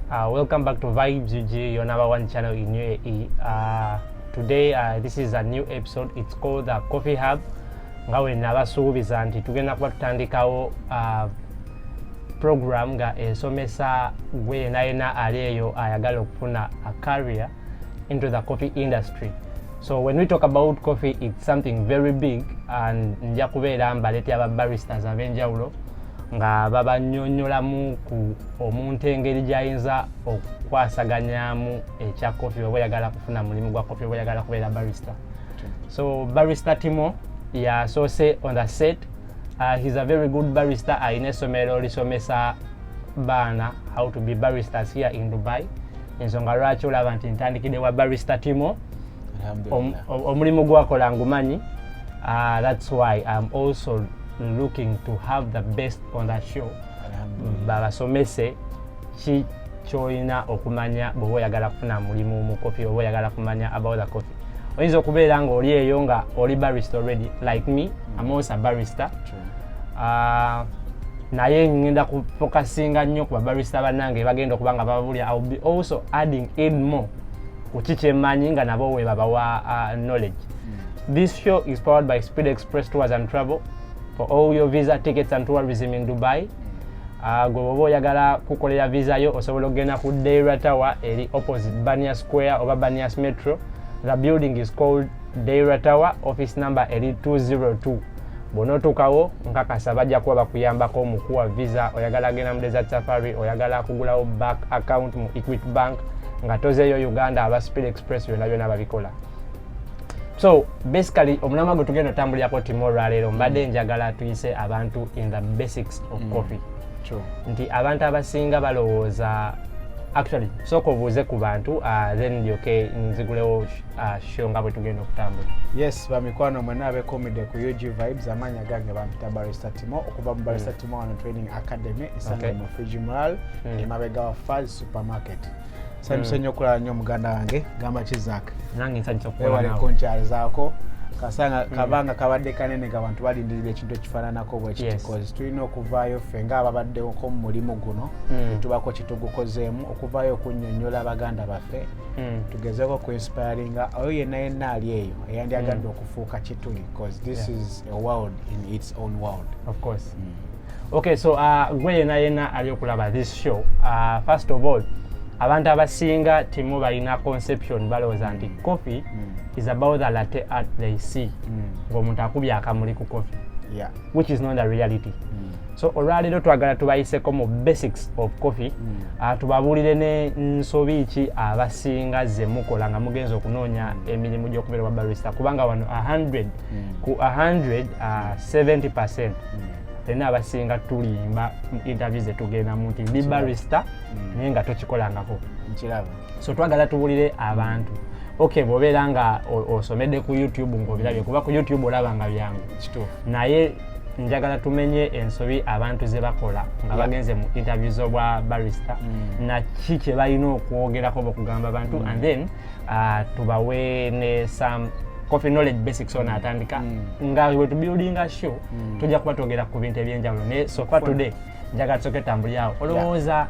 Welcome back to Vibes UG, your number one channel in UAE. Today, this is a new episode. It's called the Coffee Hub. Ngawe nabasuubiza nti tugenda kuba tutandikawo program nga esomesa gwe yenayena ali eyo ayagala okufuna a career into the coffee industry. So when we talk about coffee, it's something very big, and nja kubeera mbalete aba baristas ab'enjawulo nga babanyonyolamu ku omuntu engeri gy'ayinza okwasaganyamu ekya coffee oba oyagala kufuna mulimu gwa coffee oba oyagala kubeera barista. So barista Timo yasoose on the set. He's a very good barista. Ayina essomero lisomesa baana how to be baristas here in Dubai. Ensonga lwaki olaba nti ntandikidde wa barista Timo. Omulimu gwakola ngumanyi. That's why I'm also looking to have the best on that show. Babasomese ki kyoyina okumanya bw'oba oyagala kufuna mulimu mu coffee oba oyagala kumanya about the coffee. Oyinza okubeera nga oli eyo nga oli barista already, like me. I'm also a barista. Naye ngenda kufocusinga nnyo ku barista bannange bagenda okuba nga babulya. I'll be also adding in more ku kikyemanyi nga nabo we babawa knowledge. This show is powered by Speed Express Tours and Travel for all your visa tickets and tourism in Dubai. Gwe bw'oba oyagala kukolera visa yo osobola okugenda ku Deira Tower eri opposite Bania Square oba Banias Metro. The building is called Deira Tower, office number eri 202. Bw'onootuukawo nkakasa bajja kuba bakuyambako mu kuwa visa. Oyagala genda mu Desert Safari, oyagala kugulawo bank account mu Equity Bank nga tozeeyo Uganda, aba Speed Express byonna byonna babikola. So basically omulamwa gwe tugenda otambulirako Timo olwaleero mbadde njagala tuyise abantu in the basics of coffee. True. Nti abantu abasinga balowooza actually sooka obuuze ku bantu then ndyoke nzigulewo show nga bwe tugenda okutambula. Yes, bamikwano mwena abekomidde ku UG Vibes, amanya gange bampita barista Timo okuva mu barista Timo wano Training Academy esanga mu Fiji Mall emabega wa Faz Supermarket. Samusonyo okulaba nnyo muganda wange gamba kizaka. Nange nsanyusa okukola nawe. Ewale konkyali zaako kasanga kabanga kabadde kanene nga bantu balindirira ekintu ekifaananako bwe kiti because tulina okuvaayo ffe nga ababaddeko mu mulimu guno tubako kitugukozeemu okuvaayo okunnyonnyola abaganda baffe tugezeeko ku inspiringa oyo yenna ali eyo eyandyagadde okufuuka kituli because this is a world in its own world. Of course. Okay, so gwe yenna ali okulaba this show. First of all, abantu abasinga Timo balina conception balowooza nti coffee is about the latte art they see ng'omuntu akubye akamuli ku coffee, which is not the reality. So olwaleero twagala tubayiseko mu basics of coffee, tubabuulire n'ensobi ki abasinga ze mukola nga mugenza okunoonya emirimu gy'okubeera wa barista, kubanga wano 100 ku 100 70% tena abasinga tulimba interview ze tugendamu nti ndi barista naye nga tokikolangako. Nkiraba. So twagala tubulire abantu. Okay, bw'obeera nga osomedde ku YouTube ng'obirabye kuba ku YouTube olaba nga byangu. Kituufu. Naye njagala tumenye ensobi abantu ze bakola nga bagenze mu interview z'obwa barista na ki kye balina okwogerako bakugamba abantu and then tubawe ne some coffee knowledge basics on atandika nga we to building a show tujja kuba twogera ku bintu ebyenjawulo ne so far today njagala tusooke tambulyawo olowooza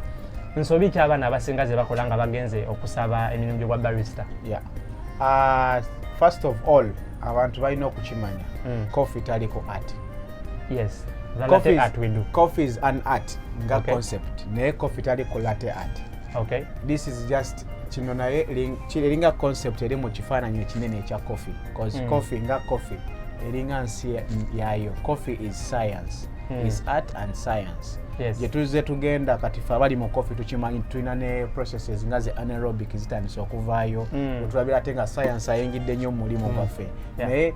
nsobi ki abaana abasinga ze bakola nga bagenze okusaba emirimu gy'obwa barista. First of all abantu balina okukimanya coffee taliko art. Yes, the latte art we do. Coffee is an art nga concept naye coffee taliko latte art. Okay, this is just kino naye kiringa concept eri mu kifaananyi ekinene ekya coffee because coffee nga coffee eringa nsi yayo. Coffee is science, is art and science. Yes. Je tuze tugenda kati fe abali mu coffee tukimanyi tulina ne processes nga ze anaerobic zitandise okuvaayo tulabira ate nga science ayingidde nnyo mu mulimu gwaffe naye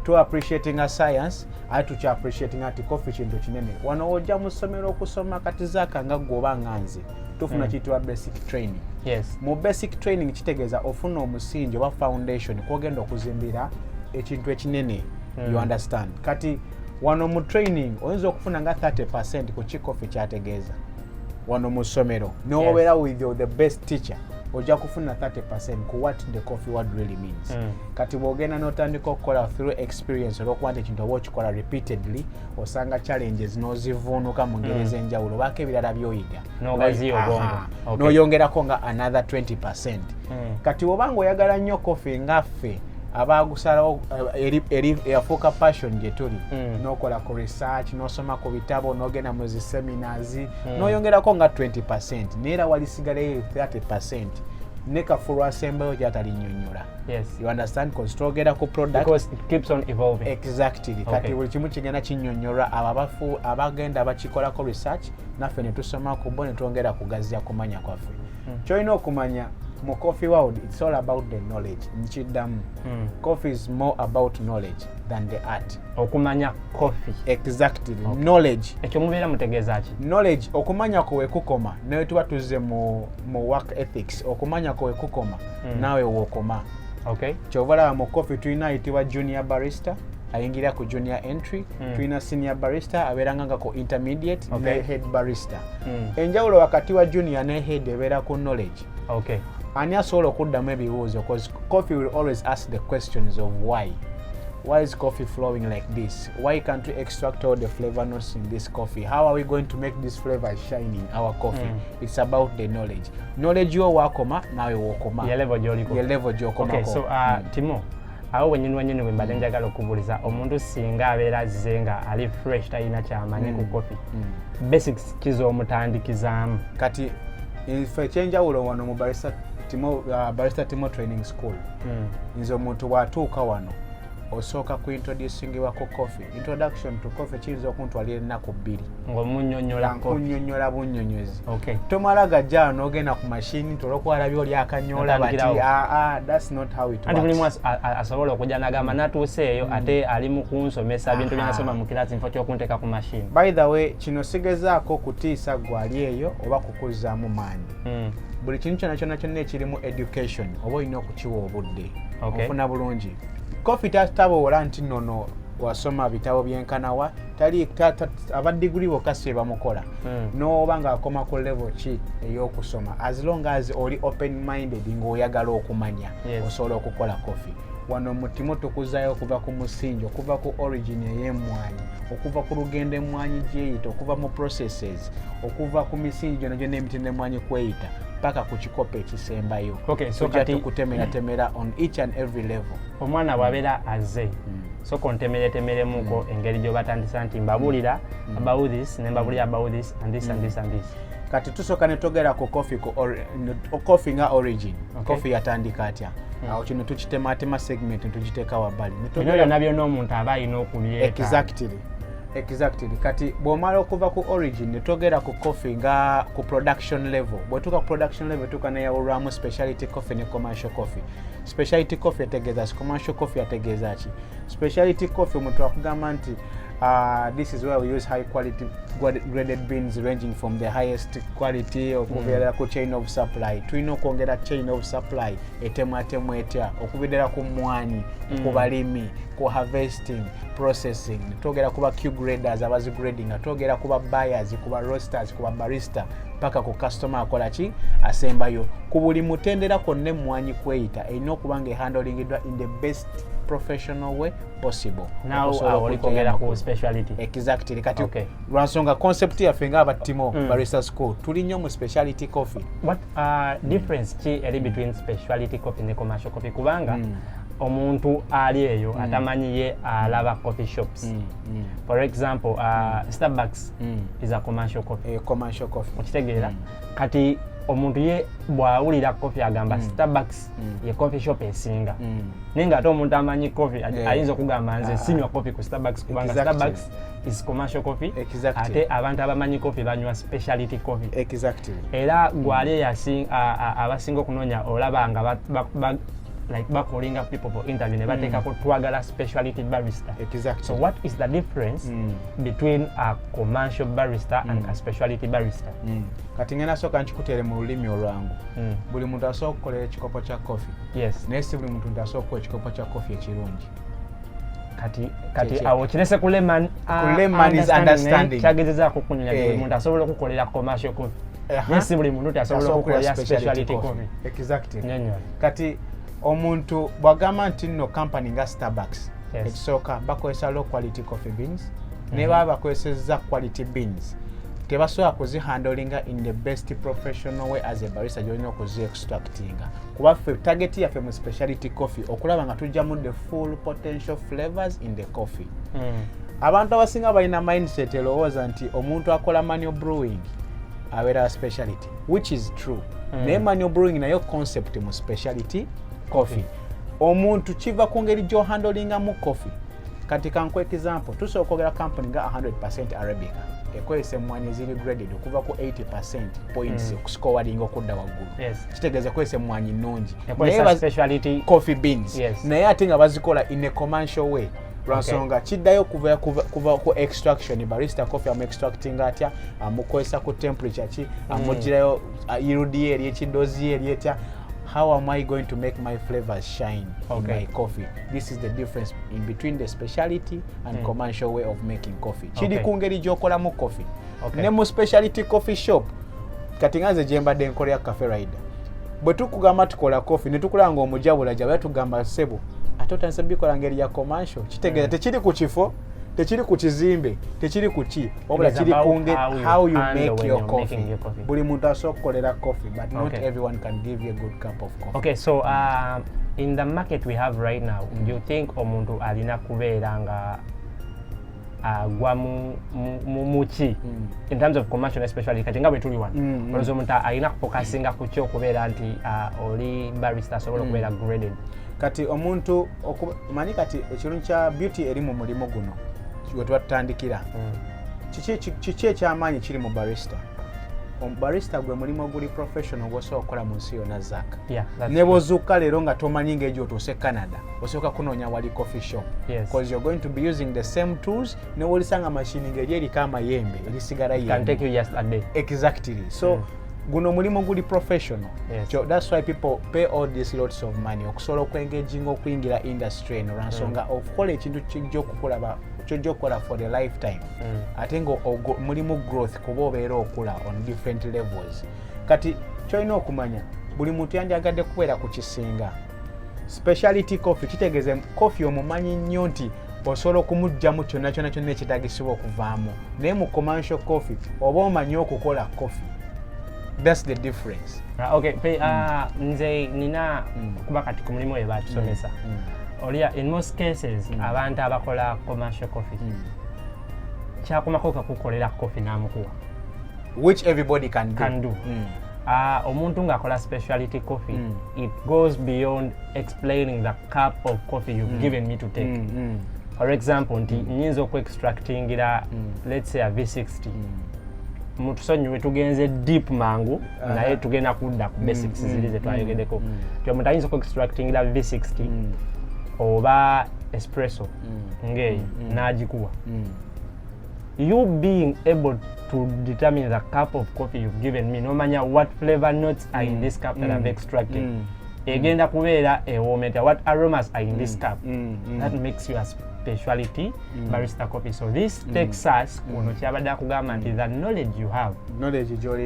to appreciating a science ate appreciating ati coffee kintu kinene. Wano ojja mu ssomero okusoma kati zaaka nga gwoba nganze tufuna kitwa basic training. Yes. Mu basic training kitegeeza ofuna omusingi oba foundation kwogenda okuzimbira ekintu ekinene. You understand? Kati wano mu training oyinza okufuna nga 30% ku coffee kyategeeza wano mu ssomero. Nobeera with the best teacher ojja kufuna 30% ku what the coffee word really means. Kati bwogenda n'otandika okukola through experience olw'okuba nti ekintu oba okikola repeatedly osanga challenges n'ozivuunuka mu ngeri ez'enjawulo baako ebirala by'oyiga n'oyongerako nga another 20%. Kati oba ng'oyagala nnyo coffee ngaffe abagusalawo eri yafuuka passion gye tuli n'okola ku research n'osoma ku bitabo n'ogenda mu zi seminars n'oyongerako nga 20% neera walisigalayo 30% ne kafulu asembayo gy'atalinnyonnyola. Yes. You understand? Because twogera ku product because it keeps on evolving. Exactly. Okay. Kati buli kimu kigenda kinnyonnyola abo abagenda bakikolako research naffe ne tusoma ku bo ne twongera kugaziya kumanya kwaffe. Kyolina okumanya mu coffee world, it's all about the knowledge. Nchiddamu. Coffee is more about knowledge than the art. Okumanya coffee. Exactly. Okay. Knowledge. Ekyo mubeera mutegeeza ki? Knowledge okumanya ko wekukoma naye tuba tuzze mu work ethics. Okumanya ko wekukoma nawe wokoma. Okay. Kyovala mu coffee tulina ayitibwa junior barista ayingira ku junior entry, tulina senior barista abeeranga nga ku intermediate, ne head barista. Enjawulo wakati wa junior ne head ebeera ku knowledge. Okay. Ani asobola okuddamu ebibuuzo because coffee will always ask the questions of why. Why is coffee flowing like this? Why can't we extract all the flavor notes in this coffee? How are we going to make this flavor shine in our coffee? It's about the knowledge. Knowledge yo wakoma nawe wokoma. Ye level gyoliko. Ye level gyokoma. Okay, so Timo, awo wenyini we mbadde njagala okubuuliza omuntu singa abeera azze nga ali fresh talina kyamanyi ku coffee. Basics kiz'omutandikizaamu. Kati ife ekyenjawulo wano mu barista Timo Training School. Nze omuntu bw'atuuka wano osooka ku introducingibwa ku coffee. Introduction to coffee kiyinza okuntwalira ennaku 2. Ng'omunnyonnyola bunnyonnyozi. Okay. Tomala gajja n'ogenda ku machine tolwokuwala by'oli akanyoola bati that's not how it works. Anti mulimu asobola okujja n'agamba natuuseeyo ate ali mu kunsomesa bintu by'asoma mu kirasi nfo ky'okunteeka ku machine. By the way, kino sigezaako kutiisa gwali eyo oba kukuzzaamu maanyi. Buli kintu kyonna ekirimu education oba olina okukiwa obudde. Ofuna bulungi. Coffee tataboola nti nnono wasoma bitabo byenkanawa tali abadiguli bokka si bamukola n'oba ng'akoma ku level ki ey'okusoma as long as oli open minded ng'oyagala okumanya osobola okukola coffee. Wano mu Timo tukuzaayo okuva ku musingi, okuva ku origin ey'emmwanyi, okuva ku lugendo emmwanyi gyeyita, okuva mu processes, okuva ku misingi gyonna emitindo emmwanyi kweyita paka ku kikopo ekisembayo. Okay, so kati kutemera on each and every level. Omwana bw'abeera azze so kontemeremuko engeri gy'obatandisa nti mbabuulira about this ne mbabuulira about this and this and this and this. Kati tusooka ne togera ku coffee nga origin. Coffee yatandika atya. Awo kino tukitematema segment tugiteeka wabbali. Byonna byonna omuntu aba alina okubyeta. Exactly. Kati bw'omala okuva ku origin ne togera ku coffee nga ku production level. Bw'otuuka ku production level tuuka neyawulwamu specialty coffee ne commercial coffee. Specialty coffee yategeeza ki? Commercial coffee yategeeza ki? Specialty coffee omuntu akugamba nti this is where we use high quality graded beans ranging from the highest quality okubeera ku chain of supply. Tulina okwongera chain of supply etemwatemu etya okubeera ku mmwanyi, ku balimi, ku harvesting, processing. Twogera kuba Q graders abazi grading, twogera kuba buyers, kuba roasters, kuba barista paka ku customer akola ki asembayo. Ku buli mutendera kwonna emmwanyi kweyita erina okuba nga handlingidwa in the best professional way possible. Now oli kwogera ku specialty. Exactly. Kati lwansonga concept yaffe ng'aba Timo Barista School tuli nnyo mu specialty coffee. What difference ki eri between specialty coffee ne commercial coffee? Kubanga omuntu ali eyo atamanyi ye alaba coffee shops. For example, Starbucks is a commercial coffee. Commercial coffee. Okitegeera? Kati omuntu ye bw'awulira coffee agamba Starbucks ye coffee shop esinga. Naye ng'ate omuntu amanyi coffee ayinza okugamba nze sinywa coffee ku Starbucks kubanga Starbucks is commercial coffee. Ate abantu abamanyi coffee banywa specialty coffee. Exactly. Era gwali abasinga okunoonya olaba nga like calling up people for interview ne bateekako twagala specialty barista. Exactly. So what is the difference between a commercial barista and a specialty barista? Kati ngenda sooka nkikuteere mu lulimi olwangu. Buli muntu asobola okukolera ekikopo kya coffee. Yes. Naye si buli muntu asobola okukola ekikopo kya coffee ekirungi. Kati awo kirese ku layman is understanding. Kyagezezaako okunyonya buli muntu asobola okukolera commercial coffee. Yes, buli muntu tasobola okukola specialty coffee. Exactly. Nyonyo. Kati omuntu bwagamba nti nno company nga Starbucks ekisooka bakozesa low quality coffee beans ne baba bakozesezza quality beans tebasobola kuzihandlinga in the best professional way as a barista gyolina okuzi-extractinga kuba ffe target yaffe mu specialty coffee okulaba nga tujjamu the full potential flavors in the coffee. Abantu abasinga balina mindset elowooza nti omuntu akola manual brewing abeera specialty, which is true. Naye manual brewing nayo concept mu specialty coffee. Omuntu kiva ku ngeri gy'ohandlingamu coffee. Kati kankwe example, tusobola okwogera company nga 100% Arabica ekozesa emmwanyi eziri graded okuva ku 80% points okuscoring okudda waggulu. Kitegeeza ekozesa emmwanyi nnungi. Specialty coffee beans. Naye ate nga bazikola in a commercial way. Lwansonga kiddayo kuva ku extraction barista coffee amu extracting atya amukozesa ku temperature ki amugirayo yield eri ekidozi eri etya. How am I going to make my flavors shine in my coffee? This is the difference in between the specialty and commercial way of making coffee. Chidi kungeri gy'okolamu coffee. Ne mu specialty coffee shop kati nga nze gye mbadde nkolera cafe rider bwe tukugamba tukola coffee ne tukulaba ng'omujabula jabula tugamba ssebo ate otandise bikola ngeri ya commercial kitegeeza tekiri ku kifo tekiri ku kizimbe tekiri ku ki wabula kiri kunge how you make your coffee. Buli muntu asobola okukolera coffee but not everyone can give you a good cup of coffee. Okay, so in the market we have right now, do you think omuntu alina kubeera nga agwa muki in terms of commercial especially kati nga bwe tuli wano olowooza omuntu alina kufokasinga ku kyo okubeera nti oli barista asobola okubeera graded? Kati omuntu manyi kati ekirungi kya beauty eri mu mulimu guno we twatandikira kiki ekyamaanyi kiri mu barista. Barista gwe mulimu oguli professional gwosobola okukola mu nsi yonna Zaaka. Ne bw'ozuuka leero nga tomanyi ng'egyo otuuse Canada osooka kunoonya wali coffee shop because you're going to be using the same tools ne wolisanga mashini ng'eri eriko amayembe erisigala yembe. Can take you just a day. Exactly. So guno mulimu guli professional. So that's why people pay all these lots of money okusobola okwengaginga okuyingira industry eno lwansonga okukola ekintu ky'okukola for the lifetime. Ate nga mulimu growth kuba obeera okula on different levels. Kati kyolina okumanya buli muntu yanjagadde kubeera ku kisinga. Specialty coffee kitegeeza coffee omumanyi nnyo nti osobola okumugyamu kyonna kyonna ekitaagisibwa okuvaamu. Naye mu commercial coffee oba omanyi okukola coffee. That's the difference. Okay, nze nina kuba kati ku mulimu we batusomesa. Olia in most cases abantu abakola commercial coffee kyakomako kakukolera coffee n'amukuwa, which everybody can do. Omuntu ng'akola specialty coffee, it goes beyond explaining the cup of coffee you've given me to take. For example, nti nyinza okwe-extractingira let's say a V60. Mutusonyiwe tugenze deep mangu naye tugenda kudda ku basics ziri ze twayogeddeko. Omuntu ayinza okwe-extractingira V60 oba espresso ngeyo n'agikuwa. You being able to determine the cup of coffee you've given me, nomanya what flavor notes are in this cup that I've extracted. Egenda kubeera ewoometa what aromas are in this cup. That makes you a specialty barista coffee. So this takes us kuno kyabadde akugamba nti the knowledge you have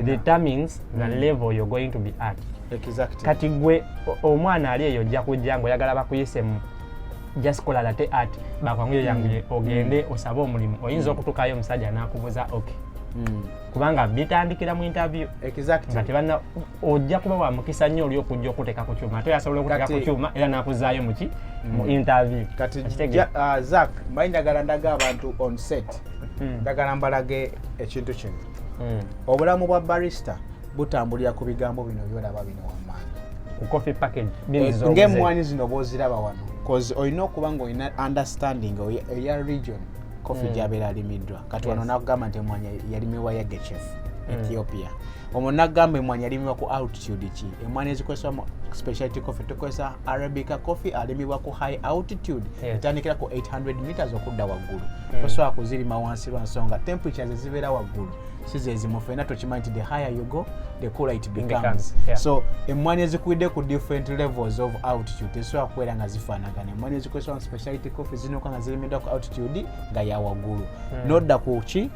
determines the level you're going to be at. Exactly. Kati gwe omwana ali eyo ojja kujja ng'oyagala bakuyise mu just kola latte art bakwanguye yanguye ogende osabe omulimu oyinza okutukayo omusajja n'akubuza okay kubanga bitandikira mu interview. Exactly. Nga tebanna ojja kuba wa mukisa nnyo oli okujja okuteeka ku kyuma ate yasobola okuteeka ku kyuma era n'akuzaayo mu interview. Kati Zack mbayindagala ndaga abantu on set ndagala mbalage ekintu kino. Obulamu bwa barista butambulira ku bigambo bino byolaba bino wamaanyi ku coffee package ng'emmwanyi zino bw'oziraba wano because olina okuba ng'olina understanding eya region coffee gy'abeera alimiddwa. Kati wano nakugamba nti emmwanyi yalimibwa ya Gechef Ethiopia. Omwo nakugamba emmwanyi yalimibwa ku altitude ki. Emmwanyi ezikozesebwa mu specialty coffee tukozesa Arabica coffee alimibwa ku high altitude etandikira ku 800 meters okudda waggulu. Tosobola kuzirima wansi lwansonga temperatures ezibeera waggulu si ze zimu. Ffenna tukimanyi nti the higher you go the cooler it becomes. So emmwanyi ezikuwidde ku different levels of altitude tezisobola kubeera nga zifaanagana. Emmwanyi ezikozesebwa mu specialty coffee zinooka nga zirimiddwa ku altitude nga ya waggulu. Nodda ku ki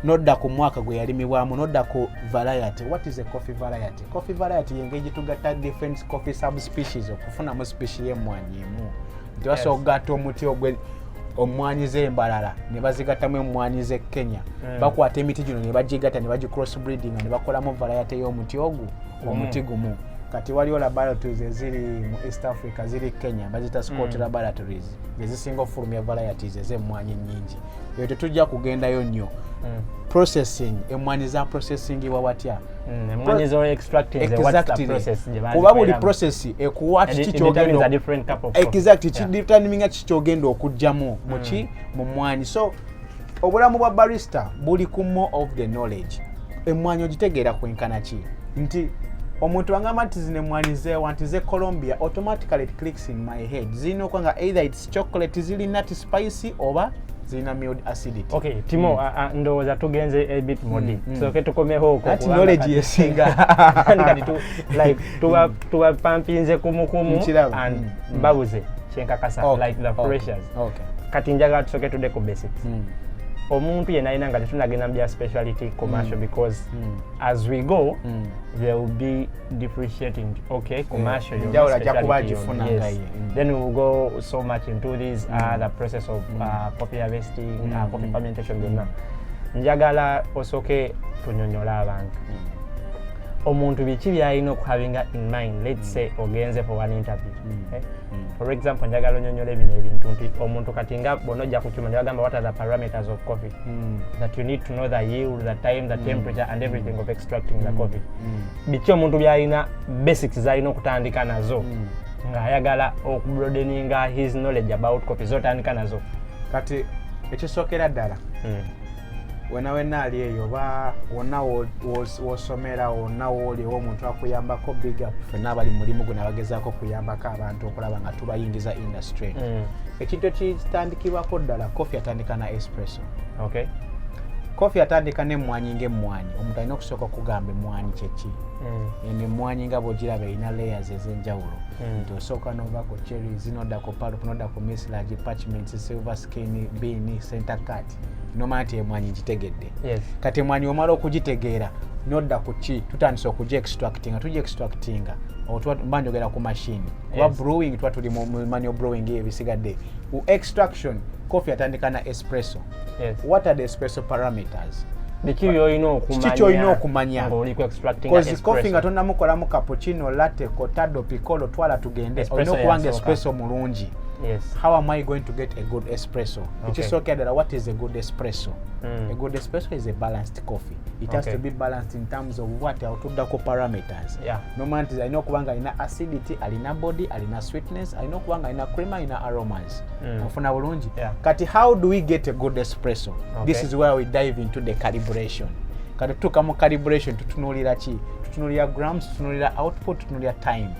nodda ku mwaka gwe yalimibwamu nodda ku variety. What is a coffee variety? Coffee variety yengeji tugatta different coffee subspecies okufunamu species y'emmwanyi emu. Nti basogatta omuti ogwe omwanyi z'embalala ne bazigattamu emmwanyi z'e Kenya. Bakwata emiti gino ne bagigatta ne bagi cross breeding ne bakolamu variety y'omuti ogwo omuti gumu. Kati waliwo laboratories eziri mu East Africa ziri Kenya bazita Scott laboratories ezisinga ofulumya varieties ez'emmwanyi nnyingi. Eyo tetujja kugendayo nnyo. Processing emmwanyi za processing wa watya emmwanyi zo extracting what's the process kuba buli process ekuwa kiki kyogenda exactly kidetermininga kiki kyogenda okujjamu muki mu mmwanyi. So obulamu bwa barista buli ku more of the knowledge. Emmwanyi ogitegeera kwenkana ki nti omuntu angamba nti zino emmwanyi zeewa nti ze Colombia automatically it clicks in my head zirina okwanga either it's chocolate ziri nut spicy oba zina mild acidity. Okay, Timo, ndowooza tugenze a bit more deep. So tukomeho huko. That knowledge yesinga. Like tuwa pampinze kumukumu and babuze shenkakasa like the freshers. Okay. Kati njaga tusoke tude ku basics. Omuntu yena ina nga tunagenda mbya specialty commercial because as we go there will be differentiating commercial yes. Then we will go so much into this the process of coffee harvesting coffee fermentation byonna njagala osoke tunyonyola abantu omuntu biki byalina okuhavinga in mind. Let's say ogenze for one interview for example njagala onyonyola bino ebintu nti omuntu kati nga bonojja kukyuma njagamba what are the parameters of coffee that you need to know the yield, the time, the temperature and everything of extracting the coffee. Biki omuntu byalina basics zalina okutandika nazo ng'ayagala okubroadeninga his knowledge about coffee zotandika nazo. Kati ekisookera ddala wena ali eyo ba wonna wosomera wonna woliwo omuntu akuyambako big up fenna abali mulimu guno abagezaako okuyambako abantu okulaba nga tubayingiza industry. Ekintu ekitandikibwako ddala coffee atandika na espresso. Okay. Coffee atandika n'emmwanyi ng'emmwanyi. Omuntu alina okusooka okugamba emmwanyi kyeki. Eno emmwanyi nga bw'ogiraba erina layers ez'enjawulo. Nti osooka n'ovaako cherries, n'oddako pulp, n'oddako mucilage, parchment, silver skin, bean, center cut. Nomanya nti emmwanyi gitegedde. Kati emmwanyi omala okugitegeera n'odda ku ki tutandise okugi-extractinga. Tugi-extractinga mba njogera ku machine. Kuba brewing tuba tuli mu manual brewing ebisigadde. Extraction coffee atandika na espresso. What are the espresso parameters? Kiki by'olina okumanya ng'oli ku extracting espresso. Coffee nga tonnamukolamu cappuccino, latte, cortado, piccolo, twala tugende. Olina okubanga espresso mulungi. Yes. How am I going to get a good espresso? Which is okay. What is a good espresso? A good espresso is a balanced coffee. It has to be balanced in terms of what outudako parameters. No matter I know kubanga ina acidity, alina body, alina sweetness, I know kubanga ina creamer, ina aromas. Ofuna bulungi. Kati how do we get a good espresso? This is where we dive into the calibration. Kati tukamu calibration tutunulira ki? Tutunulira grams, tutunulira output, tutunulira time.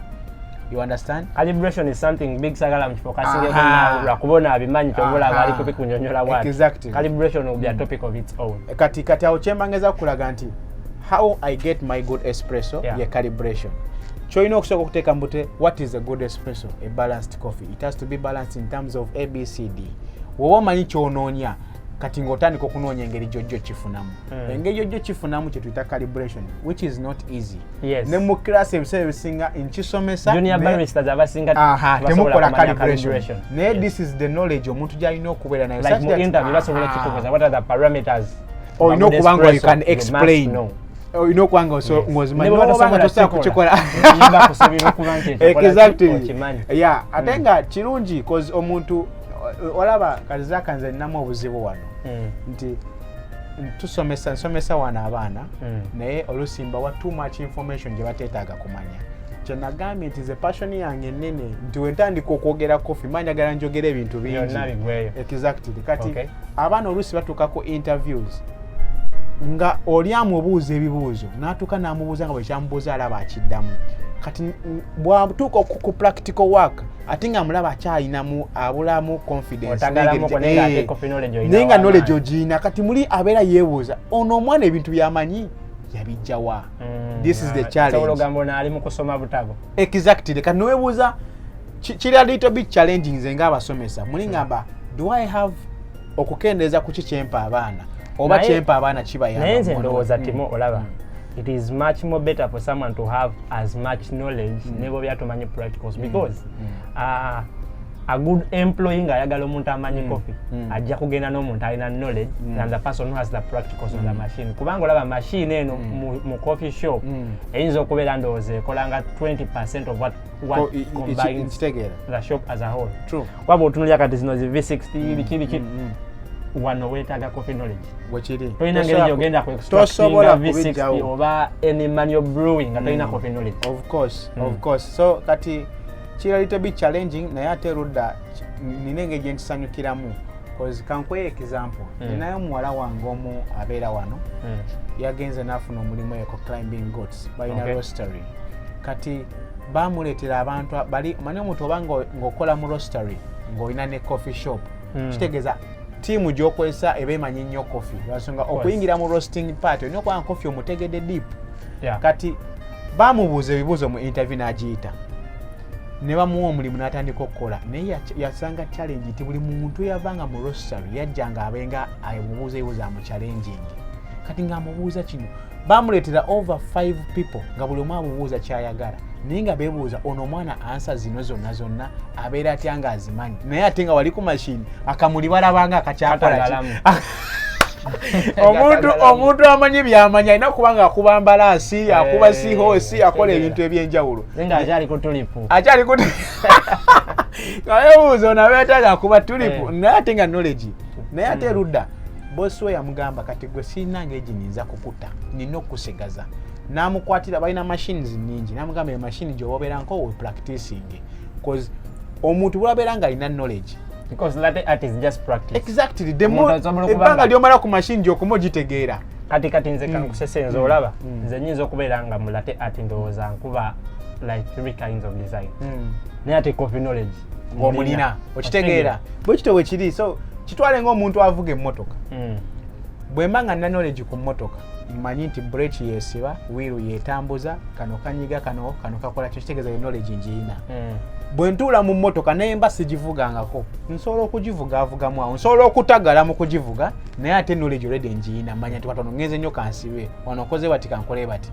You understand? Calibration is something big sagala mchifokasile kuna kubona abimanyi chobola bali kupi kunyonyola watu. Exactly. Calibration will be a topic of its own. Kati awo kyembangeza kulaga nti how I get my good espresso ye calibration. Choino okusooka okuteeka mbute what is a good espresso? A balanced coffee. It has to be balanced in terms of ABCD. Wowe omanyi kyonoonya kati ng'otandika okunoonya engeri gy'ojjo kifunamu. Engeri gy'ojjo kifunamu kye tuyita calibration, which is not easy. Ne mu class ebiseera ebisinga nkisomesa junior baristas abasinga temukola calibration. Naye this is the knowledge omuntu gy'alina okubeera nayo. Like mu interview basobola kikubuuza what are the parameters? Olina okuba nga you can explain. Olina okuba nga ng'ozimanyi n'obanga tosobola kukikola. Exactly. Ate nga kirungi cause omuntu olaba kalizaka nze nnamu obuzibu wano nti nsomesa wano abaana naye olusimba wa too much information gye bateetaaga kumanya. Kye nagambye nti ze passion yange ennene nti wentandika okwogera coffee manjagala njogera ebintu bingi. Exactly. Kati abaana oluusi batuuka ku interviews nga oli amubuuza ebibuuzo n'atuuka n'amubuuza nga bwe kyamubuuza alaba akiddamu. Kati bwatuuka ku practical work ate nga mulaba akyalinamu abulamu confidence naye nga knowledge ogirina kati muli abeera yeebuuza ono omwana ebintu byamanyi yabijjawa. This is the challenge. Exactly. Kati neweebuuza kiri a little bit challenging nze ng'abasomesa muli ngamba do I have okukendeeza ku ki kyempa abaana oba kyempa abaana kibayamba naye nze ndowooza Timo olaba it is much more better for someone to have as much knowledge nebo byatumanyi practicals because a good employee ng'ayagala omuntu amanyi coffee ajja kugenda n'omuntu alina knowledge than the person who has the practicals on the machine kubanga olaba machine eno mu coffee shop eyinza okubeera ndowooza ekolanga 20% of what combines the shop as a whole waba otunulya kati zino zi V60 biki wano weetaaga coffee knowledge tolina ngeri gyogenda ku extractinga V60 oba any manual brewing nga tolina coffee knowledge of course so kati kira little bit challenging naye ate Rudda nina engeri gye ntisanyukiramu cause kankweye example ninayo muwala wange omu abeera wano yagenze n'afuna omulimu eko climbing goats balina roastery kati bamuleetera abantu bali manyi omuntu oba ng'okola mu roastery ng'olina ne coffee shop kitegeeza tiimu gy'okozesa eba emanyi nnyo coffee lwasonga okuyingira mu roasting party olina okuba coffee omutegedde deep kati bamubuuza ebibuuzo mu interview n'agiyita ne bamuwa omulimu n'atandika okukola naye yasanga challenge nti buli muntu yavanga mu roastery yajjanga abenga amubuuza ebibuuzo amuchallenging kati ng'amubuuza kino bamuleetera over 5 people nga buli omu amubuuza kyayagala naye nga beebuuza ono omwana ansa zino zonna abeera atya nga azimanyi naye ate nga wali ku mashini akamuli balabanga akakyakola omuntu amanyi byamanya alina okuba nga akuba mbalaasi akuba sihosi akola ebintu ebyenjawulo akyali ku nga beebuuza ono abeetaaga akuba tulipu naye ate nga knowledge naye ate Rudda bosi we yamugamba kati gwe siinanga egi nyinza kukuta nina okukusegaza n'amukwatira balina machines nnyingi n'amugamba eyo machine gy'oba obeera nko we practicing cause omuntu bw'abeera nga alina knowledge because latte art is just practice exactly ebbanga ly'omala ku machine gy'okuma ogitegeera kati nze kankusesenza olaba nze nnyinza okubeera nga mu latte art ndowooza nkuba like 3 kinds of design naye ate coffee knowledge ng'omulina okitegeera bwe kityo bwe kiri so kitwale ng'omuntu avuga emmotoka bwe mba nga nina knowledge ku mmotoka mmanyi nti breki yeesiba wiiru yeetambuza kano kanyiga kano kakola kyo kitegeeza yo knowledge njiyina bwe ntuula mu mmotoka naye mba sigivugangako nsobola okugivugavugamu awo nsobola okutagala mu kugivuga naye ate knowledge already njiyina manya nti watono ngenze nnyo kansibe wano okoze bati kankole bati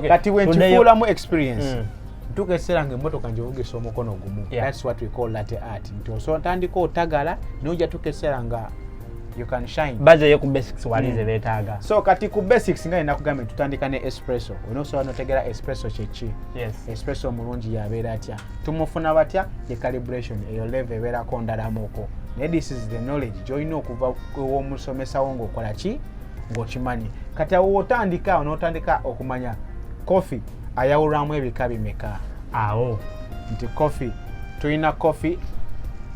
kati bwe nkifuulamu experience ntuuka ekiseera nga emmotoka njivugisa omukono gumu that's what we call latte art nti otandika otagala n'ojja tuuka ekiseera nga you can shine baje yo ku basics walize betaaga so kati ku basics nga ina kugamba tutandika ne espresso ono notegera espresso chechi espresso mulungi yabeera atya tumufuna batya ye calibration eyo level ebeera ko ndalamoko ne this is the knowledge joino okuva wo musomesa wongo kola ki ngokimanyi kati awo otandika okumanya coffee ayawulamu ebika bimeka awo nti coffee tuina coffee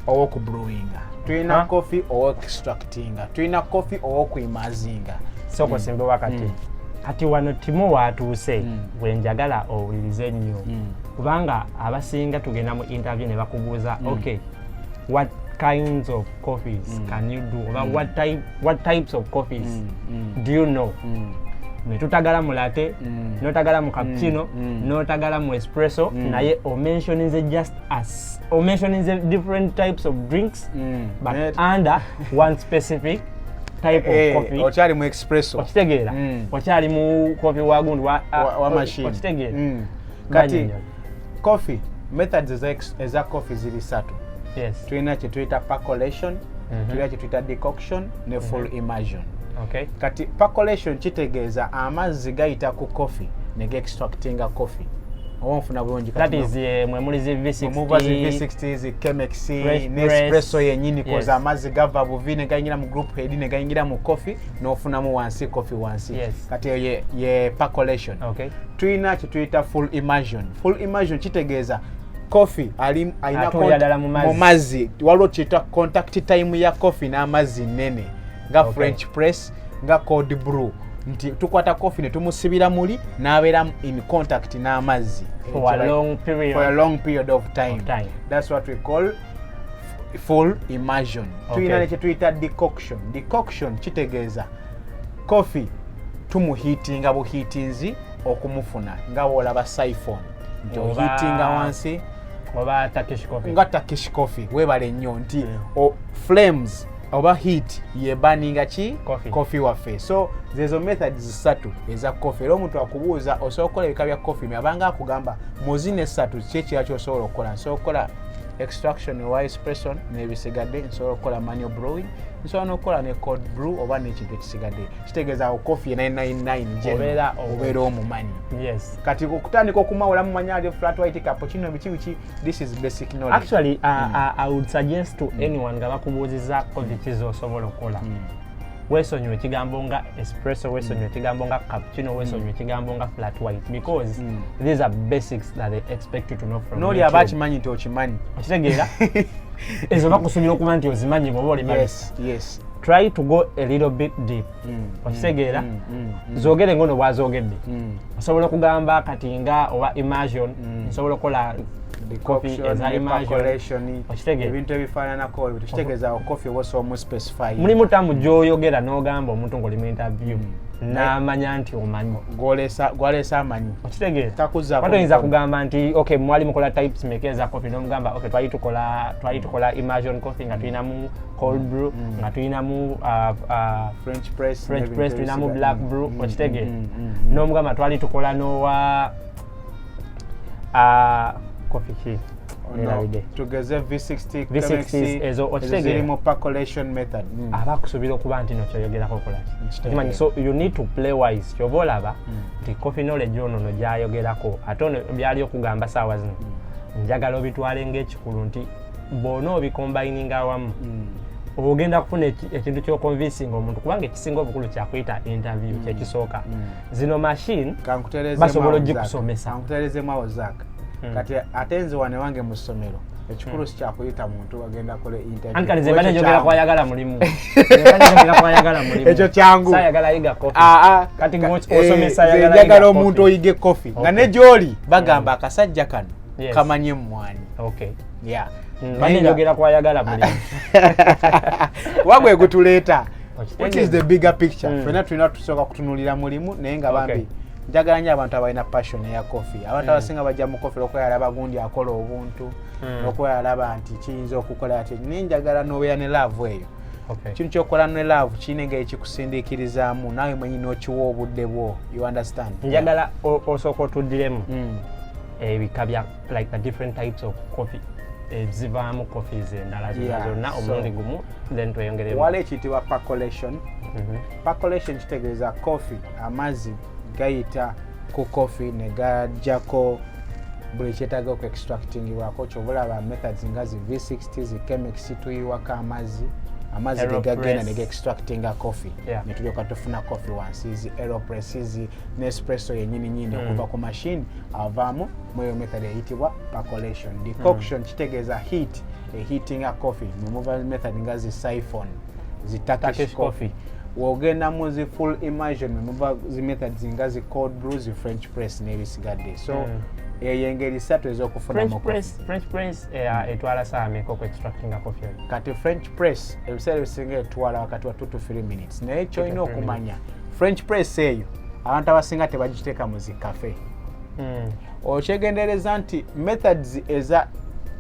owo ku brewinga tuina coffee owo extractinga tuina coffee owo kuimazinga soko sembe wakati kati wano Timo watuuse bwenjagala owulirize nnyo kubanga abasinga tugenda mu interview ne bakubuuza okay what kinds of coffees can you do what types of coffees do you know netutagala mu latte notagala mu cappuccino notagala mu espresso naye o mentioning the different types of drinks but under one specific type of coffee ochali mu espresso okitegeera ochali mu coffee wagundu wa machine okitegeera kati coffee methods eza coffee ziri 3 tulina kye tuyita percolation tulina kye tuyita decoction ne full immersion kati percolation kitegeeza amazzi gayita ku coffee ne ge-extractinga coffee owanfuna bulungi that is mwemulizi V60 Chemex Nespresso yennyini koza amazzi gava buvi ne gayingira mu group head ne gayingira mu coffee n'ofunamu wansi coffee wansi kati ye percolation tuyina kye tuyita full immersion kitegeeza coffee alina mu mazzi waliwo kyetwa contact time ya coffee n'amazzi nene nga French press nga cold brew nti tukwata coffee ne tumusibira muli n'abeera in contact n'amazzi for a long period of time. That's what we call full immersion. Tuyina nekye tuyita decoction kitegeeza coffee tumuhiitinga buhiitinzi okumufuna nga wolaba siphon nti ohiitinga wansi oba Turkish coffee nga Turkish coffee webale nnyo nti flames oba heat ye burning chi coffee waffe. So zezo methods 3 eza coffee. Era omuntu akubuuza osobola okukola ebika bya coffee abanga akugamba muzine 3 kyekira kyosobola okukola. Nsobola okukola extraction wa espresso n'ebisigadde, nsobola okukola manual brewing, nsobola n'okukola ne cold brew oba n'ekintu ekisigadde. Kitegeeza awo coffee 999 obeera omumanyi. Yes. Kati okutandika okumawula mu manyali flat white cappuccino biki this is basic knowledge. Actually I would suggest to anyone nga bakubuuziza coffee kizosobola okukola. Wesonyiwe ekigambo nga espresso, wesonyiwe ekigambo nga cappuccino, wesonyiwe ekigambo nga flat white, because these are basics that they expect you to know from Noli abakimanyi nti okimanyi. Okitegeera? Ezo bakusuubira okuba nti ozimanyi bw'oba olimanyi. Yes. Try to go a little bit deep. Okitegeera? Zoogere ngono bw'azoogedde. Osobola okugamba kati nga oba immersion, nsobola okukola coffee eza immersion, ebintu ebifaananako kitegeeza coffee was almost specified. Mulimu tamu gy'oyogera n'ogamba omuntu ng'oli mu interview n'amanya nti omanyi. Gwaleesa amanyi. Okitegeeza? Takuzzaako. Oyinza kugamba nti okay mwali mukola types meka eza coffee n'omugamba okay twali tukola immersion coffee nga tulinamu cold brew nga tulinamu French press tulinamu black brew. Okitegeeza? N'omugamba twali tukola n'owa coffee ki tugeze V60 ezo okitegeera percolation method. Abakusuubira okuba nti no kyoyogerako okola kimanyi. So you need to play wise. Kyoba olaba nti coffee knowledge ono no gyayogerako ate ono byali okugamba saawa zino njagala obitwale ng'ekikulu nti bw'ona obikombayininga awamu ogenda kufuna ekintu ky'okonvinsinga omuntu kubanga ekisinga obukulu kyakuyita interview kyekisooka. Zino machine basobola ogikusomesa. Kankutereezemu awo Zaaka. Kati ate nze wane wange mu ssomero ekikulu si kyakuyita muntu agenda kola interview. Ankali ze bane njogera kwayagala mulimu. Njogera kwayagala mulimu. Ekyo kyangu. Sayagala yiga coffee. Kati osomesa yagala omuntu oyige coffee. Nga ne gy'oli bagamba akasajja kano kamanye mmwanyi. Okay. Yeah. Bane njogera kwayagala mulimu. Wagwe gutuleeta. What is the bigger picture? Fena tulina tusooka kutunulira mulimu naye nga bambi njagala nnyo abantu abalina passion eya coffee. Abantu abasinga bajja mu coffee okweyalaba gundi akola obuntu n'okweyalaba nti kiyinza okukola ati naye njagala n'obeera ne love eyo. Kintu kyokola ne love kirina engeri kikusindiikirizaamu naawe mwennyini okiwa obudde bwo. You understand? Njagala osooka otuddiremu ebika bya like the different types of coffee zivaamu coffees endala zonna omulundi gumu then tweyongeremu. Waliwo ekiyitibwa percolation. Percolation kitegeeza coffee amazzi gayita ku coffee ne gajjako buli kyetaaga oku extractingibwako. Kyobulaba methods nga zi V60 zi Chemex tuyiwako amazzi gegagenda ne ge-extractinga coffee ne tulyoka tufuna coffee wansi. Zi aeropress zi nespresso yennyini nyini okuva ku machine avaamu mweyo method eyitibwa percolation. Decoction kitegeeza heat heatinga coffee nemuva method nga zi siphon zi Turkish coffee. Wogenda mu zi full immersion nemuva zi methods nga zi cold brew zi French press n'ebisigadde. So eyo engeri 3 ez'okufunamu French press etwala saa meka oku extractinga coffee. Kati French press ebiseera ebisinga etwala wakati wa 2 to 3 minutes. Naye kyolina okumanya French press eyo abantu abasinga tebagiteeka mu zi cafe. Okyegendereza nti methods eza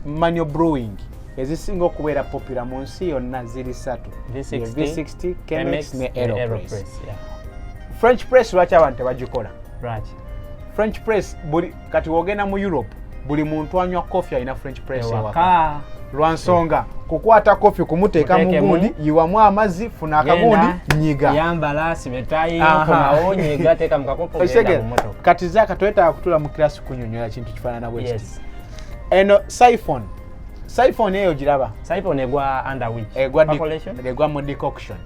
manual brewing ezisinga okubeera popular mu nsi yonna ziri 3. V60, Chemex ne aeropress. French press lwaki abantu tebagikola? French press kati wogenda mu Europe buli muntu anywa coffee alina French press ewaka. Lwansonga kukwata coffee kumuteeka mu gundi yiwamu amazzi funa akagundi nyiga. Yambala simetayi komawo nyiga teeka mu kakopo genda mu moto. Kati Zaaka twetaaga kutula mu class kunyonyola kintu kifaanana bwe kiti. Eno siphon eyo giraba. Siphon egwa under which? Egwa mu decoction.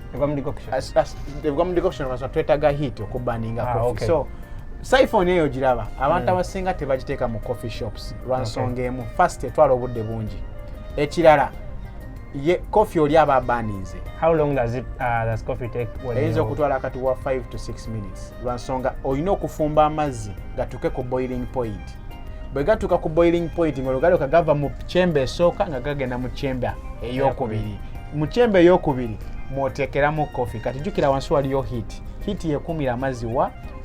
Egwa mu decoction was twetaaga heat okubaninga coffee. So siphon eyo giraba abantu abasinga tebagiteeka mu coffee shops lwansonga emu. First etwala obudde bungi. Ekirala coffee oli aba abaninze. How long does coffee take? Eyinza okutwala akati wa 5 to 6 minutes. Lwansonga olina okufumba amazzi gatuuke ku boiling point. Bwe gatuuka ku boiling point ng'olugalo kagava mu chamber esooka nga gagenda mu chamber ey'okubiri. Mu chamber ey'okubiri mw'oteekeramu coffee. Kati jjukira wansi waliyo heat yekumira amazzi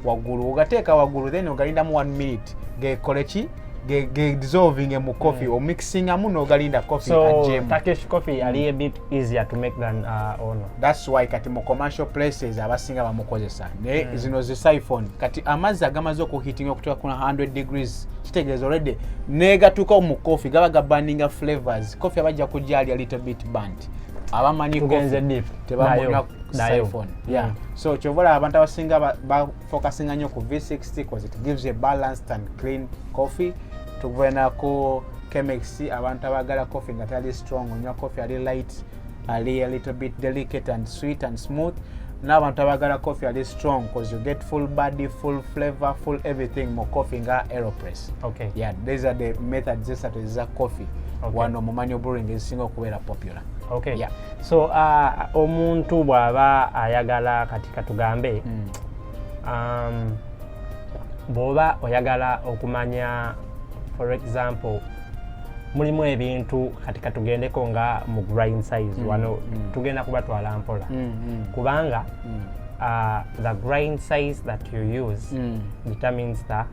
waggulu. Ogateeka waggulu then ogalindamu 1 minute gekole ki dissolving mu coffee or mixing amu no galinda coffee so ajemu. Turkish coffee ali a bit easier to make than ono. That's why kati mu commercial places abasinga bamukozesa ne zino zi siphon kati amazzi agamaze okuhitinga okutuuka ku 100 degrees kitegeeza already negatuuka mu coffee gaba gabaninga flavors coffee abajja kujali a little bit burnt abamanyi coffee tebamuna siphon so chovola abantu abasinga ba focusinga nnyo ku V60 because it gives a balanced and clean coffee tuvena ku Chemex abantu abagala coffee nga tali strong onywa coffee ali light ali a little bit delicate and sweet and smooth n'abantu abagala coffee ali strong because you get full body full flavor full everything mo coffee nga Aeropress. Okay, these are the methods zesatu za coffee wano mu manual brewing ezisinga okubeera popular. Okay, so omuntu bw'aba ayagala kati katugambe bw'oba oyagala okumanya for example mulimu ebintu kati katugendeko nga mu grind size wano tugenda kubatwala mpola kubanga the grind size that you use determines the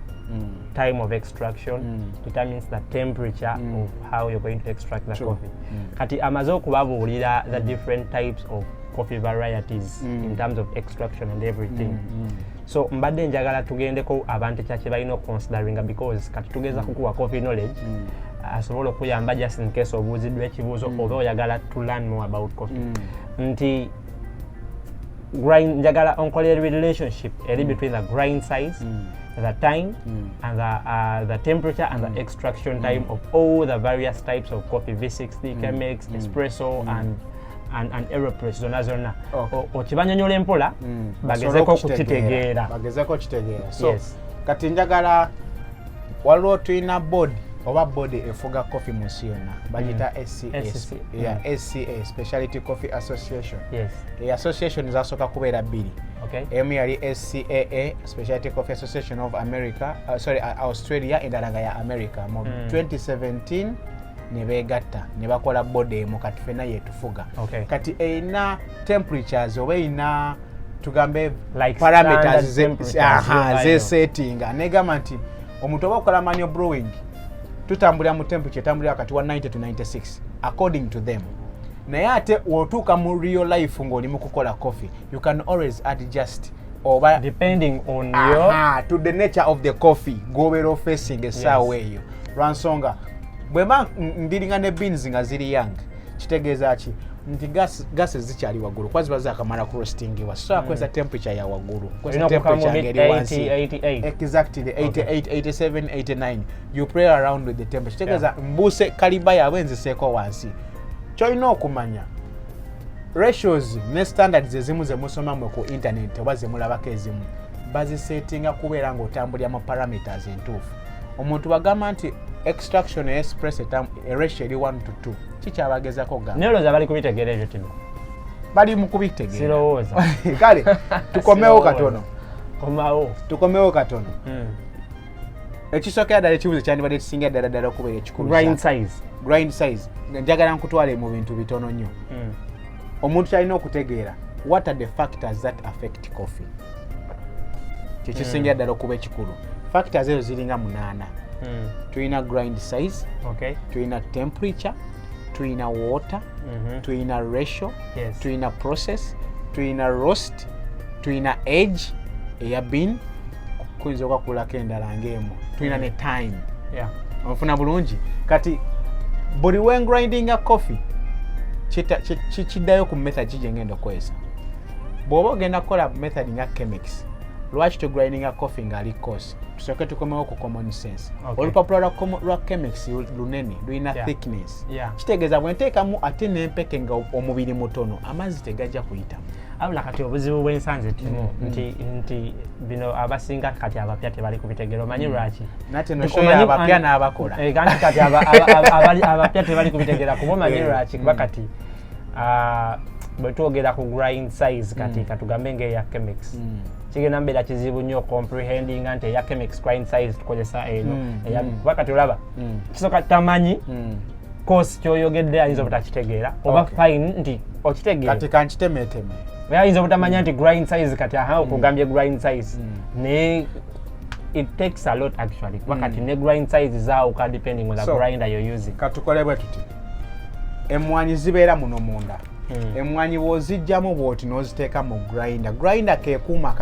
time of extraction, determines the temperature of how you're going to extract the coffee. Kati amaze okubabuulira the different types of coffee varieties in terms of extraction and everything. So mbadde njagala tugendeko abantu kyaki balina considering because kati tugeza kukuwa coffee knowledge asobola okuyamba just in case obuuziddwa ekibuuzo oba oyagala to learn more about coffee. Nti grind njagala onkolera relationship eri between the grind size, the time and the temperature and the extraction time of all the various types of coffee, V60, Chemex, espresso and Aeropress zona okibanyonyola empola bagezeko kukitegeera so kati njagala waliwo tulina board oba body efuga coffee mu nsi yonna bagita SCA Specialty Coffee Association. Association zasooka kubeera bbiri. Emu yali SCAA Specialty Coffee Association of America Australia endala nga ya America mu 2017 ne beegatta ne bakola body emu kati fena yetufuga kati eyina temperatures oba eyina tugambe like parameters zesettinga negamba nti omuntu oba okola manual brewing tutambulira mu temperature etambulira kati 190 to 96 according to them. Naye ate wotuuka mu real life ng'oli mu kukola coffee you can always adjust oba depending on your to the nature of the coffee gobeera facing essaawa eyo lwansonga bwema ndiringa ne beans nga ziri young kitegeeza ki nti gas zikyali waggulu kwa ziba zakamala ku roastingibwa so akwesa temperature ya waggulu kwesa temperature ngeri wansi 88 exactly 88 87 89 you play around with the temperature kitegeeza mbuse kaliba yaabwe nziseeko wansi kyolina okumanya ratios ne standards ezimu ze musoma mwe ku internet oba ze mulabako ezimu bazisettinga kubeera ng'otambulira mu parameters entuufu. Omuntu bagamba nti extraction espresso ratio eri 1 to 2 kikyabagezako gamba neloza bali kubitegeera ebyo tino bali mu kubitegeera sirowooza kale tukomewo katono ekisookera ddala ekibuuzo kyandibadde kisinga ddala okubeera ekikulu grind size njagala nkutwale mu bintu bitono nnyo omuntu kyalina okutegeera what are the factors that affect coffee kyekisingira ddala okuba ekikulu. Factors ezo ziringa 8 tulina grind size tulina temperature tulina water tulina ratio tulina process tulina roast tulina age eya bean kuyinza okakulako endala ng'emu tulina ne time ofuna bulungi kati buli wengrindinga coffee kiddayo ku method kije ngenda okwesa bw'oba ogenda kukola method nga Chemex lwaki tugrindinga coffee nga ali coarse tusooke tukomewo ku common sense olupapula lwa Chemex lunene lulina thickness kitegeeza bwe nteekamu ate nempeke nga omubiri mutono amazzi tegajja kuyitamu abula kati obuzibu bw'ensanze timu nti bino abasinga kati abapya tebali kubitegeera omanyi lwaki nate noshoya abapya n'abakola kandi kati abapya tebali kubitegeera kuba omanyi lwaki kuba kati bwe twogera ku grind size kati katugambe ng'eya Chemex kigenda mbeera kizibu nnyo comprehending nti eya Chemex grind size tukozesa eno kuba kati olaba kisooka tamanyi course kyoyogedde ayinza obutakitegeera oba fine nti okitegeera kati kankitemeeteme ayinza obutamanya nti grind size kati okugambye grind size naye it takes a lot actually. Wakati ne grind size zaawuka depending on the grinder you're using. Katukole bwe tuti. Emmwanyi zibeera muno munda. Emmwanyi wozijjamu bw'oti n'oziteeka mu grinder. Grinder ke kuuma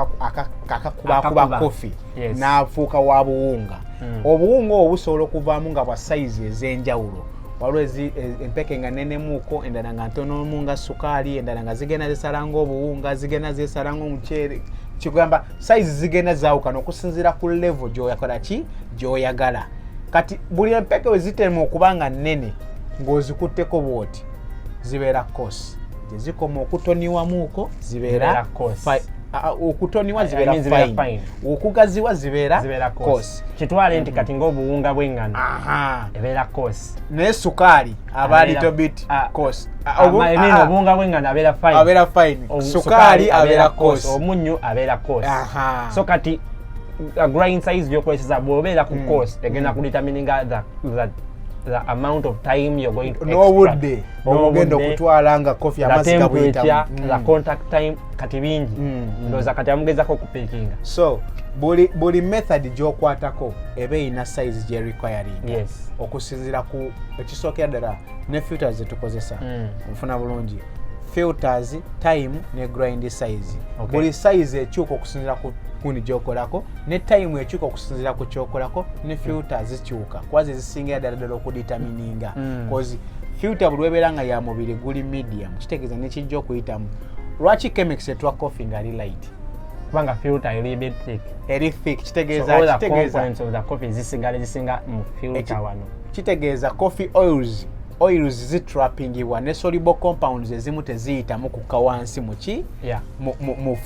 akakuba coffee n'afuuka wa buwunga. Obuwunga obwo busobola okuvaamu nga bwa size ez'enjawulo. Waliwo empeke nga nenemuuko, endala nga ntonomu nga sukaali, endala nga zigenda zisalanga obuwunga, zigenda zesalanga omuceere. Kigamba size zigenda zaawukana okusinziira ku level gy'oyakola ki gy'oyagala. Kati buli empeke we zitema okuba nga nnene ng'ozikutteko bw'oti zibeera coarse. Tezikoma okutoniwamuuko zibeera okutoniwa zibeera fine. Okugaziwa zibeera coarse. Kitwale nti kati ng'obuwunga bw'engano ebeera coarse. Naye sukaali aba little bit coarse. Obuwunga bw'engano abeera fine. Sukaali abeera coarse. Omunnyo abeera coarse. So kati grind size gy'okozesa bw'obeera ku coarse egenda kudetermininga the amount of time you're going to extract. Ogenda okutwala nga coffee amazzi gabuyitamu. The contact time kati bingi. Ndowooza kati amugezako okupekinga. So buli method gy'okwatako eba erina size gye requiring. Yes. Okusinziira ku ekisookera ddala ne filters ze tukozesa. Nfuna bulungi. Filters, time ne grind size. Buli size ekyuka okusinziira ku kundi gyokolako ne time ekyuka okusinziira ku kyokolako ne filters zikyuka kwazi zisingira ddala okudetermininga cause filter buli webeera nga ya mubiri guli medium kitegeeza nekijja okuyitamu. Lwaki Chemex etwa coffee nga ali light? Kubanga filter eri thick kitegeeza components of the coffee zisinga mu filter wano. Kitegeeza coffee oils zitrappingibwa ne soluble compounds ezimu teziyitamu kukka wansi mu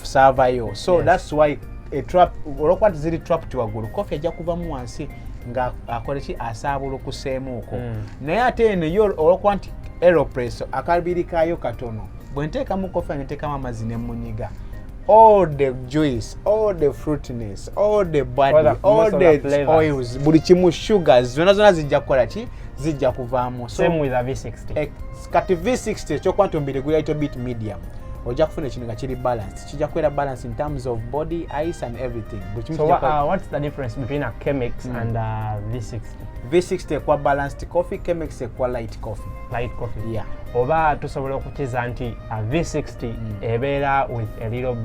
server yo. So that's why a trap olwokuba ziri trapped waggulu coffee ejja kuvamu wansi nga akola ki asaabulukuseemuuko. Naye ate eno yo olwokuba nti aeropress akabiri kaayo katono bwe nteekamu coffee neteekamu amazzi ne munyiga all the juice, all the fruitiness, all the body, all the oils, buli kimu sugars zonna zijja kukola ki zijja kuvaamu. Same with a V60. Kati V60 ekyokuba nti ombiri guli little bit medium ojja kufuna ekintu nga kiri balance. Kijja kubeera balance in terms of body, ice and everything. So what's the difference between a Chemex and a V60? V60 ekwa balanced coffee, Chemex ekwa light coffee. Light coffee. Yeah. Oba tusobola okukiza nti a V60 ebeera with a little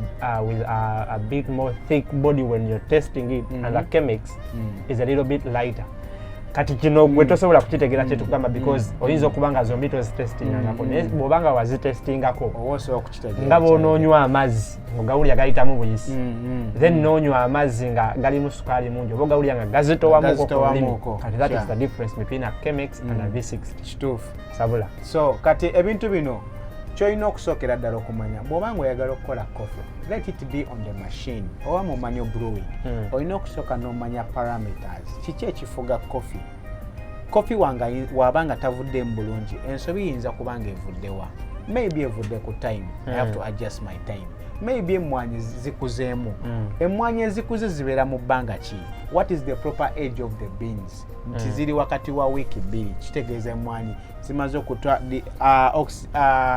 with a bit more thick body when you're testing it and a Chemex is a little bit lighter. Kati kino gwe tosobola kukitegera kye tukugamba because oyinza okuba nga zombi tozitestingangako naye bw'obanga wazitestingako nga bw'onoonywa amazzi ng'ogawulira gayitamu buyisi then n'onywa amazzi nga galimu sukaali mungi oba ogawulira nga gazitowamuko ku mulimi. Kati that is the difference between a Chemex and a V60. Kituufu. Sabula. So kati ebintu bino kyolina okusookera ddala okumanya bw'obanga oyagala okukola coffee let it be on the machine oba mu manual brewing olina okusooka n'omanya parameters kiki ekifuga coffee wange wabanga tavuddemu bulungi ensobi yinza kubanga evuddewa maybe evudde ku time I have to adjust my time maybe emmwanyi zikuzeemu emmwanyi ezikuze zibeera mu bbanga ki what is the proper age of the beans nti ziri wakati wa wiiki 2 kitegeeza emmwanyi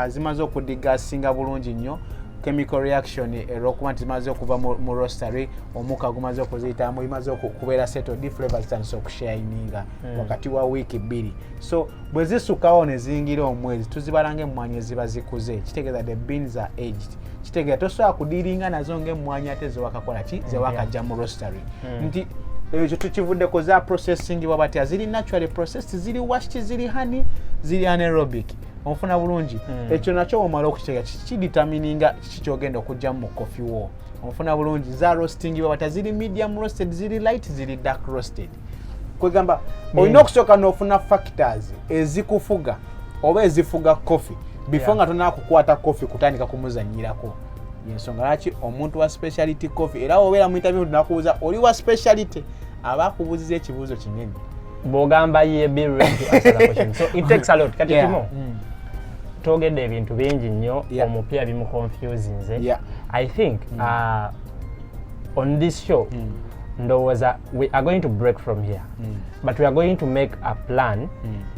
zimaze okudigasinga bulungi nnyo chemical reaction olwokuba nti zimaze okuva mu roastery omuka gumaze okuziyitamu imaze okubeera settled flavors zitandise okushayininga wakati wa wiiki 2. So bwe zisukawo ne ziyingira omwezi tuzibalanga emmwanyi eziba zikuze kitegeeza the beans are aged kitegeeza tosobola kudiiringa nazo ng'emmwanyi ate zewakakola ki zewakajja mu roastery nti ekyo tukivuddeko za processing bwabati ziri naturally processed ziri washed ziri honey ziri anaerobic onfuna bulungi ekyo nakyo omala okukitegeera kidetermininga kikyogenda okujja mu coffee wo onfuna bulungi za roasting bwabati ziri medium roasted ziri light ziri dark roasted kwegamba olina okusooka n'ofuna factors ezikufuga oba ezifuga coffee before nga tonakukwata coffee kutandika kumuzanyirako yensonga lwaki omuntu wa speciality coffee era obeera mu interview tunakubuuza oli wa speciality aba akubuuziza ekibuuzo kinene bw'ogamba ye be ready to answer the question. So it takes a lot kati kimo twogedde ebintu bingi nnyo omupya bimu confusing nze I think on this show ndowooza we are going to break from here but we are going to make a plan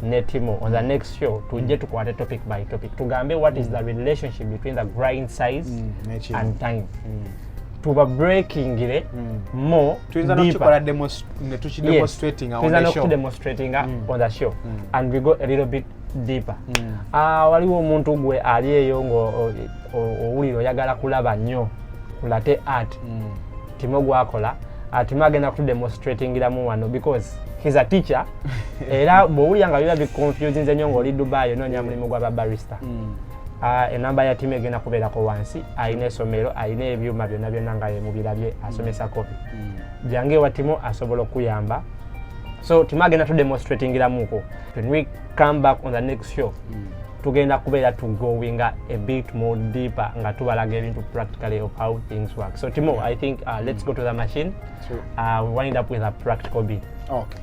ne Timo on the next show tujje tukwate topic by topic tugambe what is the relationship between the grind size and time tuba breaking it more tuyinza n'okukikola ne tukidemonstrating on the show. Demonstrating on the show and we go a little bit deeper. Waliwo omuntu gwe ali eyo owulira oyagala kulaba nnyo kulate art Timo gwakola Timo agenda kudemonstratingiramu wano because he's a teacher era bwowulira nga biba biconfusinze nnyo ng'oli Dubai onoonya mulimu gwa babarista enamba ya Timo egenda kubeerako wansi ayina essomero ayina ebyuma byonna byonna nga mubirabye asomesa kopi jange ewa Timo asobola okuyamba so Timo agenda tudemonstratingiramuko. When we come back on the next show tugenda kubeera going a bit more deeper nga tubalaga into practically of how things work. So Timo, I think let's go to the machine. Sure. We wind up with a practical bit. Okay.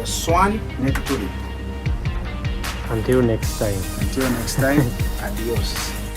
Swan next to it. Until next time. Adios.